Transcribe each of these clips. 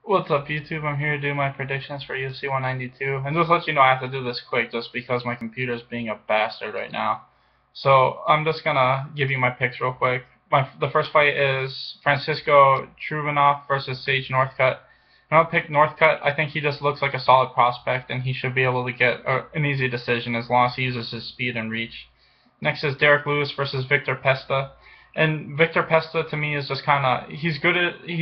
What's up, YouTube? I'm here to do my predictions for UFC 192. And just to let you know, I have to do this quick just because my computer's being a bastard right now. So I'm just gonna give you my picks real quick. The first fight is Francisco Trubanov versus Sage Northcutt. And I'll pick Northcutt. I think he just looks like a solid prospect, and he should be able to get an easy decision as long as he uses his speed and reach. Next is Derek Lewis versus Victor Pesta. And Victor Pesta to me is just kind of he's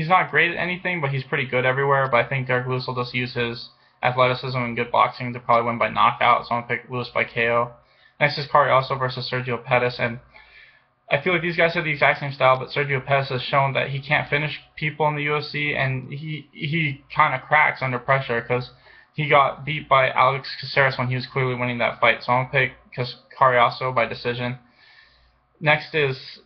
not great at anything, but he's pretty good everywhere. But I think Derek Lewis will just use his athleticism and good boxing to probably win by knockout. So I'm gonna pick Lewis by KO. Next is Cariaso versus Sergio Pettis, and I feel like these guys have the exact same style, but Sergio Pettis has shown that he can't finish people in the UFC, and he kind of cracks under pressure because he got beat by Alex Caceres when he was clearly winning that fight. So I'm gonna pick Cariaso by decision. Next is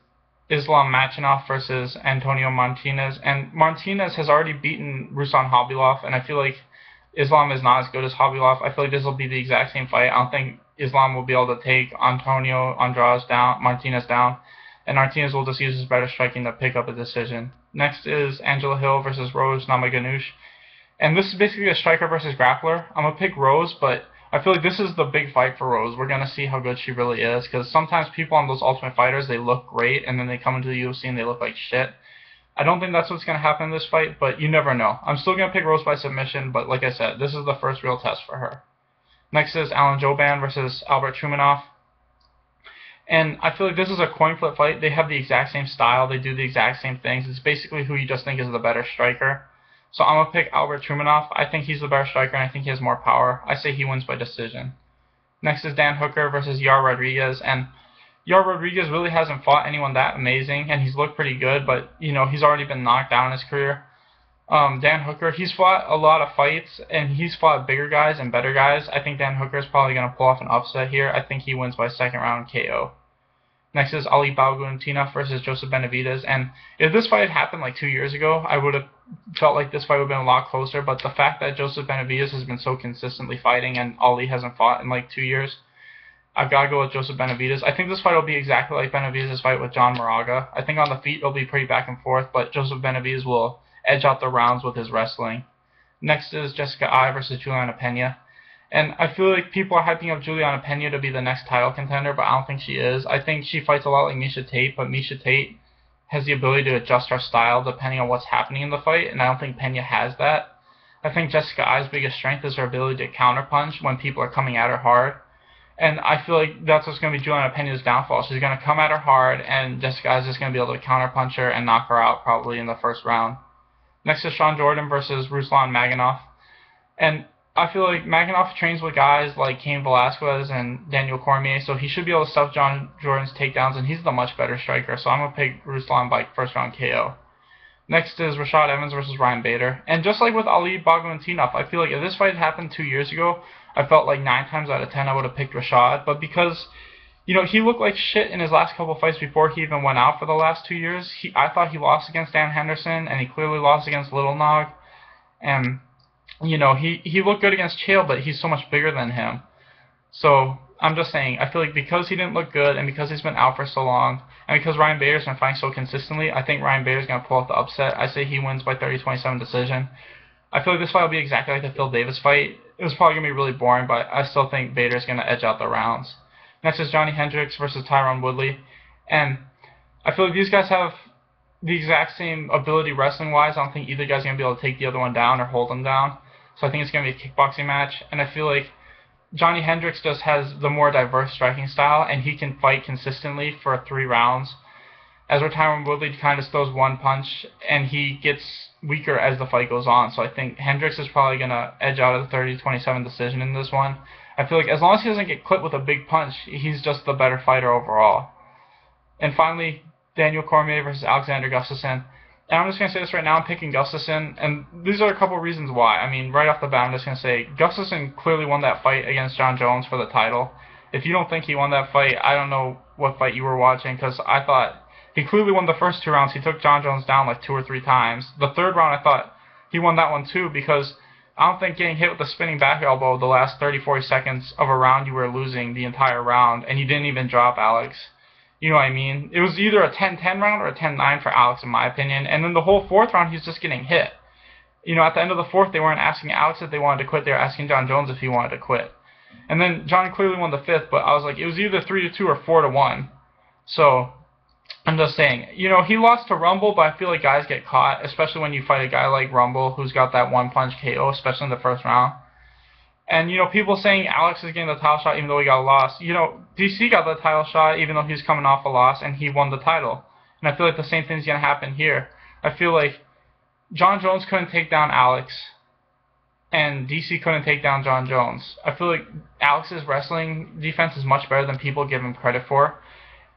Islam Makhachev versus Antonio Martinez, and Martinez has already beaten Ruslan Khabilov, and I feel like Islam is not as good as Khabilov. I feel like this will be the exact same fight. I don't think Islam will be able to take Antonio Martinez down, and Martinez will just use his better striking to pick up a decision. Next is Angela Hill versus Rose Namajunas, and this is basically a striker versus grappler. I'm gonna pick Rose, but I feel like this is the big fight for Rose. We're going to see how good she really is, because sometimes people on those Ultimate Fighters, they look great, and then they come into the UFC and they look like shit. I don't think that's what's going to happen in this fight, but you never know. I'm still going to pick Rose by submission, but like I said, this is the first real test for her. Next is Alan Jouban versus Albert Trumanov. And I feel like this is a coin flip fight. They have the exact same style. They do the exact same things. It's basically who you just think is the better striker. So I'm going to pick Albert Trumanov. I think he's the better striker, and I think he has more power. I say he wins by decision. Next is Dan Hooker versus Yair Rodriguez. And Yair Rodriguez really hasn't fought anyone that amazing, and he's looked pretty good, but, you know, he's already been knocked down in his career. Dan Hooker, he's fought a lot of fights, and he's fought bigger guys and better guys. I think Dan Hooker is probably going to pull off an upset here. I think he wins by second round KO. Next is Ali Balguintina versus Joseph Benavidez, and if this fight had happened like 2 years ago, I would have felt like this fight would have been a lot closer, but the fact that Joseph Benavidez has been so consistently fighting and Ali hasn't fought in like 2 years, I've got to go with Joseph Benavidez. I think this fight will be exactly like Benavidez' fight with John Moraga. I think on the feet it'll be pretty back and forth, but Joseph Benavidez will edge out the rounds with his wrestling. Next is Jessica Eye versus Juliana Pena. And I feel like people are hyping up Juliana Pena to be the next title contender, but I don't think she is. I think she fights a lot like Miesha Tate, but Miesha Tate has the ability to adjust her style depending on what's happening in the fight, and I don't think Pena has that. I think Jessica Eye's biggest strength is her ability to counterpunch when people are coming at her hard. And I feel like that's what's going to be Juliana Pena's downfall. She's going to come at her hard, and Jessica Eye is just going to be able to counterpunch her and knock her out probably in the first round. Next is Sean Jordan versus Ruslan Magomedov. And I feel like Magomedov trains with guys like Cain Velasquez and Daniel Cormier, so he should be able to stuff John Jordan's takedowns, and he's the much better striker, so I'm going to pick Ruslan by first round KO. Next is Rashad Evans versus Ryan Bader. And just like with Ali Balguintinov, I feel like if this fight happened 2 years ago, I felt like 9 times out of 10 I would have picked Rashad, but because, you know, he looked like shit in his last couple fights before he even went out for the last 2 years. I thought he lost against Dan Henderson, and he clearly lost against Little Nog, and you know, he looked good against Chael, but he's so much bigger than him. So I'm just saying, I feel like because he didn't look good, and because he's been out for so long, and because Ryan Bader's been fighting so consistently, I think Ryan Bader's going to pull off the upset. I say he wins by 30-27 decision. I feel like this fight will be exactly like the Phil Davis fight. It was probably going to be really boring, but I still think Bader's going to edge out the rounds. Next is Johnny Hendricks versus Tyron Woodley. And I feel like these guys have the exact same ability wrestling-wise. I don't think either guy's going to be able to take the other one down or hold him down. So I think it's going to be a kickboxing match, and I feel like Johnny Hendricks just has the more diverse striking style, and he can fight consistently for 3 rounds. As where Tyron Woodley kind of throws one punch, and he gets weaker as the fight goes on. So I think Hendricks is probably going to edge out of the 30-27 decision in this one. I feel like as long as he doesn't get clipped with a big punch, he's just the better fighter overall. And finally, Daniel Cormier versus Alexander Gustafsson. And I'm just going to say this right now, I'm picking Gustafsson, and these are a couple reasons why. I mean, right off the bat, I'm just going to say, Gustafsson clearly won that fight against John Jones for the title. If you don't think he won that fight, I don't know what fight you were watching, because I thought he clearly won the first 2 rounds. He took John Jones down like 2 or 3 times. The third round, I thought he won that one too, because I don't think getting hit with the spinning back elbow the last 30-40 seconds of a round, you were losing the entire round, and you didn't even drop Alex. You know what I mean? It was either a 10-10 round or a 10-9 for Alex, in my opinion. And then the whole 4th round, he's just getting hit. You know, at the end of the fourth, they weren't asking Alex if they wanted to quit. They were asking Jon Jones if he wanted to quit. And then Jon clearly won the fifth, but I was like, it was either 3-2 or 4-1. So I'm just saying, you know, he lost to Rumble, but I feel like guys get caught, especially when you fight a guy like Rumble who's got that one-punch KO, especially in the first round. And, you know, people saying Alex is getting the title shot even though he got a loss. You know, DC got the title shot even though he was coming off a loss, and he won the title. And I feel like the same thing's going to happen here. I feel like Jon Jones couldn't take down Alex, and DC couldn't take down Jon Jones. I feel like Alex's wrestling defense is much better than people give him credit for.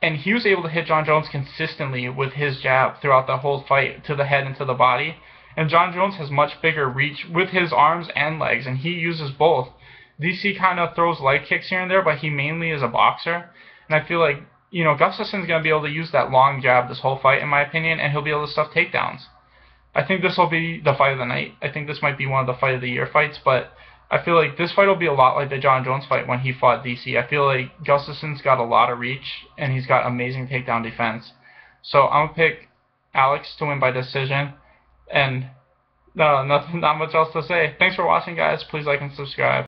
And he was able to hit Jon Jones consistently with his jab throughout the whole fight, to the head and to the body. And Jon Jones has much bigger reach with his arms and legs, and he uses both. DC kind of throws leg kicks here and there, but he mainly is a boxer. And I feel like, you know, Gustafsson's going to be able to use that long jab this whole fight, in my opinion, and he'll be able to stuff takedowns. I think this will be the fight of the night. I think this might be one of the fight of the year fights, but I feel like this fight will be a lot like the Jon Jones fight when he fought DC. I feel like Gustafsson's got a lot of reach, and he's got amazing takedown defense. So I'm going to pick Alex to win by decision, and not much else to say. Thanks for watching, guys. Please like and subscribe.